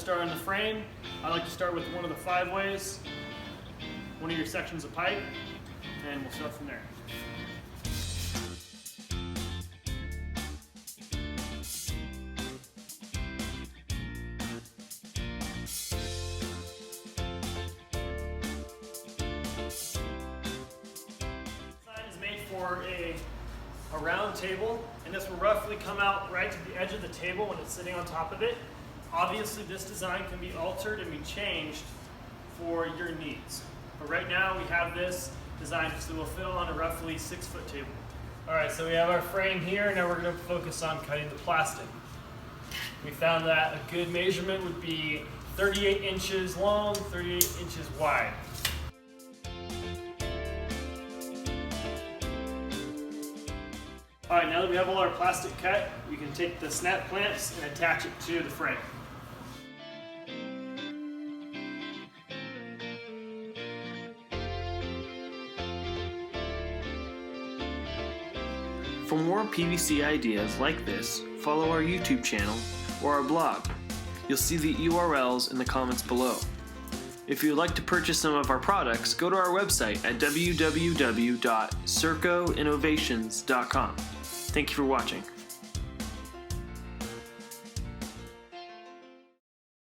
start on the frame, I like to start with one of the 5 ways, one of your sections of pipe, and we'll start from there. For a round table, and this will roughly come out right to the edge of the table when it's sitting on top of it. Obviously this design can be altered and be changed for your needs, but right now we have this design so it will fit on a roughly 6-foot table. Alright, so we have our frame here. Now we're going to focus on cutting the plastic. We found that a good measurement would be 38 inches long, 38 inches wide. Alright, now that we have all our plastic cut, we can take the snap clamps and attach it to the frame. For more PVC ideas like this, follow our YouTube channel or our blog. You'll see the URLs in the comments below. If you would like to purchase some of our products, go to our website at www.circoinnovations.com. Thank you for watching.